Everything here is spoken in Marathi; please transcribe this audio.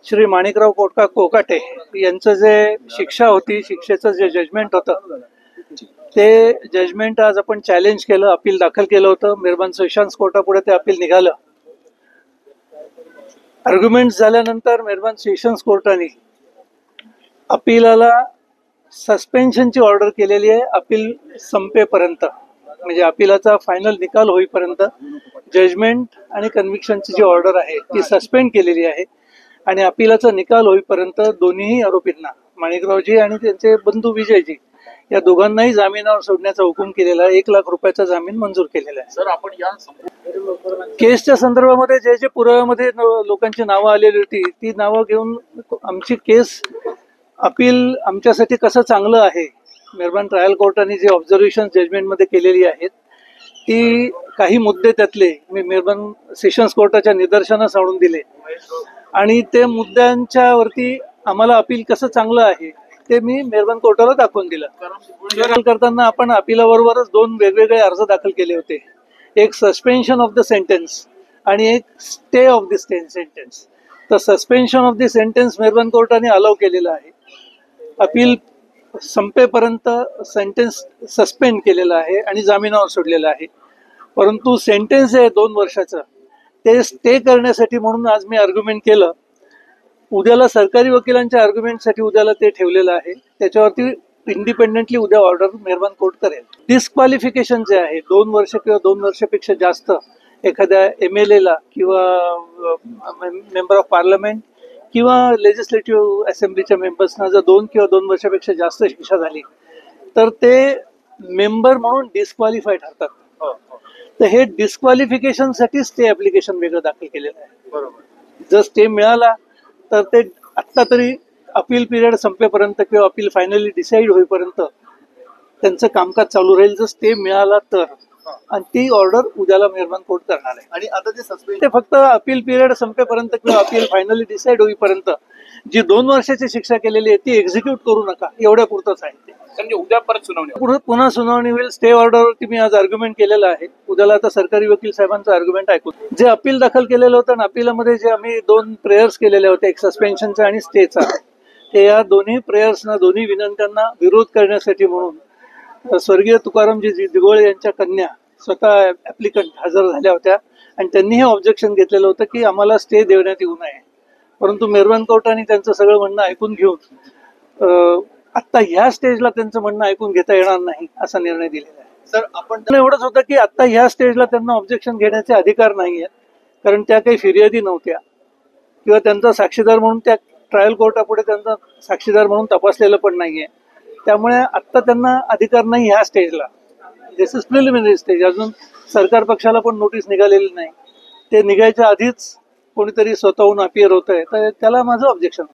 श्री माणिकराव कोकाटे यांचं जे शिक्षा होती, शिक्षेचं जे जजमेंट होतं, ते जजमेंट आज आपण चॅलेंज केलं, अपील दाखल केलं होतं. मेहरबान सेशन्स कोर्टापुढे ते अपील निघालं. आर्ग्युमेंट झाल्यानंतर मेहरबान सेशन्स कोर्टाने अपीलाला सस्पेन्शनची ऑर्डर केलेली आहे. अपील संपेपर्यंत, म्हणजे अपीलाचा फायनल निकाल होईपर्यंत जजमेंट आणि कन्व्हिक्शनची जी ऑर्डर आहे ती सस्पेंड केलेली आहे. आणि अपीलाचा निकाल होईपर्यंत दोन्ही आरोपींना, माणिकरावजी आणि त्यांचे बंधू विजयजी, या दोघांनाही जामिनावर सोडण्याचा हुकूम केलेला आहे. 1 लाख रुपयाचा जामीन मंजूर केलेला आहे. सर, आपण या केसच्या संदर्भामध्ये जे जे पुराव्यामध्ये लोकांची नावं आलेली होती, ती नावं घेऊन आमची केस, अपील आमच्यासाठी कसं चांगलं आहे, मेहरबान ट्रायल कोर्टाने जे ऑब्झर्वेशन जजमेंटमध्ये केलेली आहेत, ती काही मुद्दे त्यातले मी मेहरबान सेशन्स कोर्टाच्या निदर्शनास आणून दिले. आणि ते मुद्द्यांच्या वरती आम्हाला अपील कसं चांगलं आहे ते मी मेहरबान कोर्टाला दाखवून दिलं. करताना आपण अपिलाबरोबरच 2 वेगवेगळे अर्ज दाखल केले होते. एक सस्पेन्शन ऑफ द सेंटेन्स आणि एक स्टे ऑफ द सेंटेन्स. तर सस्पेन्शन ऑफ द सेंटेन्स मेहरबान कोर्टाने अलाव केलेलं आहे. अपील संपेपर्यंत सेंटेन्स सस्पेंड केलेलं आहे आणि जामिनावर सोडलेलं आहे. परंतु सेंटेन्स आहे 2 वर्षाचं, ते स्टे करण्यासाठी म्हणून आज मी आर्ग्युमेंट केलं. उद्याला सरकारी वकिलांच्या आर्ग्युमेंटसाठी उद्याला ते ठेवलेलं आहे. त्याच्यावरती इंडिपेंडेंटली उद्या ऑर्डर मेहरबान कोर्ट करेल. डिस्क्वालिफिकेशन जे आहे 2 वर्ष किंवा 2 वर्षापेक्षा जास्त एखाद्या MLA ला किंवा मेंबर ऑफ पार्लमेंट किंवा लेजिस्लेटिव्ह असेंब्लीच्या मेंबर्सना जर 2 किंवा 2 वर्षापेक्षा जास्त शिक्षा झाली तर ते मेंबर म्हणून डिस्क्वालिफाय ठरतात. तर हे डिस्क्वालिफिकेशनसाठी स्टे ऍप्लिकेशन वेगळं दाखल केलेलं आहे. बरोबर. जर स्टे मिळाला तर ते आत्ता तरी अपील पिरियड संपेपर्यंत किंवा अपील फायनली डिसाईड होईपर्यंत त्यांचं कामकाज चालू राहील. जर स्टे मिळाला तर, आणि ती ऑर्डर उद्याला मेहरबान कोर्ट करणार आहे. आणि आता ते सस्पेंड, ते फक्त अपील पिरियड संपेपर्यंत किंवा अपील फायनली डिसाईड होईपर्यंत जी 2 वर्षाची शिक्षा केलेली आहे ती एक्झिक्यूट करू नका, एवढ्या पुरतच आहे ते. म्हणजे उद्या परत सुनावणी, पुन्हा सुनावणी होईल. स्टे ऑर्डरवरती मी आज आर्ग्युमेंट केलेलं आहे. उद्याला आता सरकारी वकील साहेबांचं आर्ग्युमेंट ऐकून जे अपील दाखल केलेलं होतं, अपिलामध्ये जे आम्ही 2 प्रेयर्स केलेले होते, एक सस्पेन्शनचा आणि स्टेचा, ते या दोन्ही प्रेयर्सना, दोन्ही विनंत्यांना विरोध करण्यासाठी म्हणून स्वर्गीय तुकारामजी दिघोळे यांच्या कन्या स्वतः ऍप्लिकंट हजर झाल्या होत्या आणि त्यांनी हे ऑब्जेक्शन घेतलेलं होतं की आम्हाला स्टे देण्यात येऊ नये. परंतु मेहरबान कोर्टाने त्यांचं सगळं म्हणणं ऐकून घेऊन आत्ता ह्या स्टेजला त्यांचं म्हणणं ऐकून घेता येणार नाही असा निर्णय दिलेला आहे. सर, आपण एवढंच होतं की आत्ता ह्या स्टेजला त्यांना ऑब्जेक्शन घेण्याचे अधिकार नाही आहेत, कारण त्या काही फिर्यादी नव्हत्या किंवा त्यांचा साक्षीदार म्हणून त्या ट्रायल कोर्टापुढे त्यांचा साक्षीदार म्हणून तपासलेलं पण नाहीये. त्यामुळे आत्ता त्यांना अधिकार नाही ह्या स्टेजला. दिस इज प्रिलिमिनरी स्टेज. अजून सरकार पक्षाला पण नोटीस निघालेली नाही. ते निघायच्या आधीच कोणीतरी स्वतःहून अपियर होत आहे, तर त्याला माझं ऑब्जेक्शन.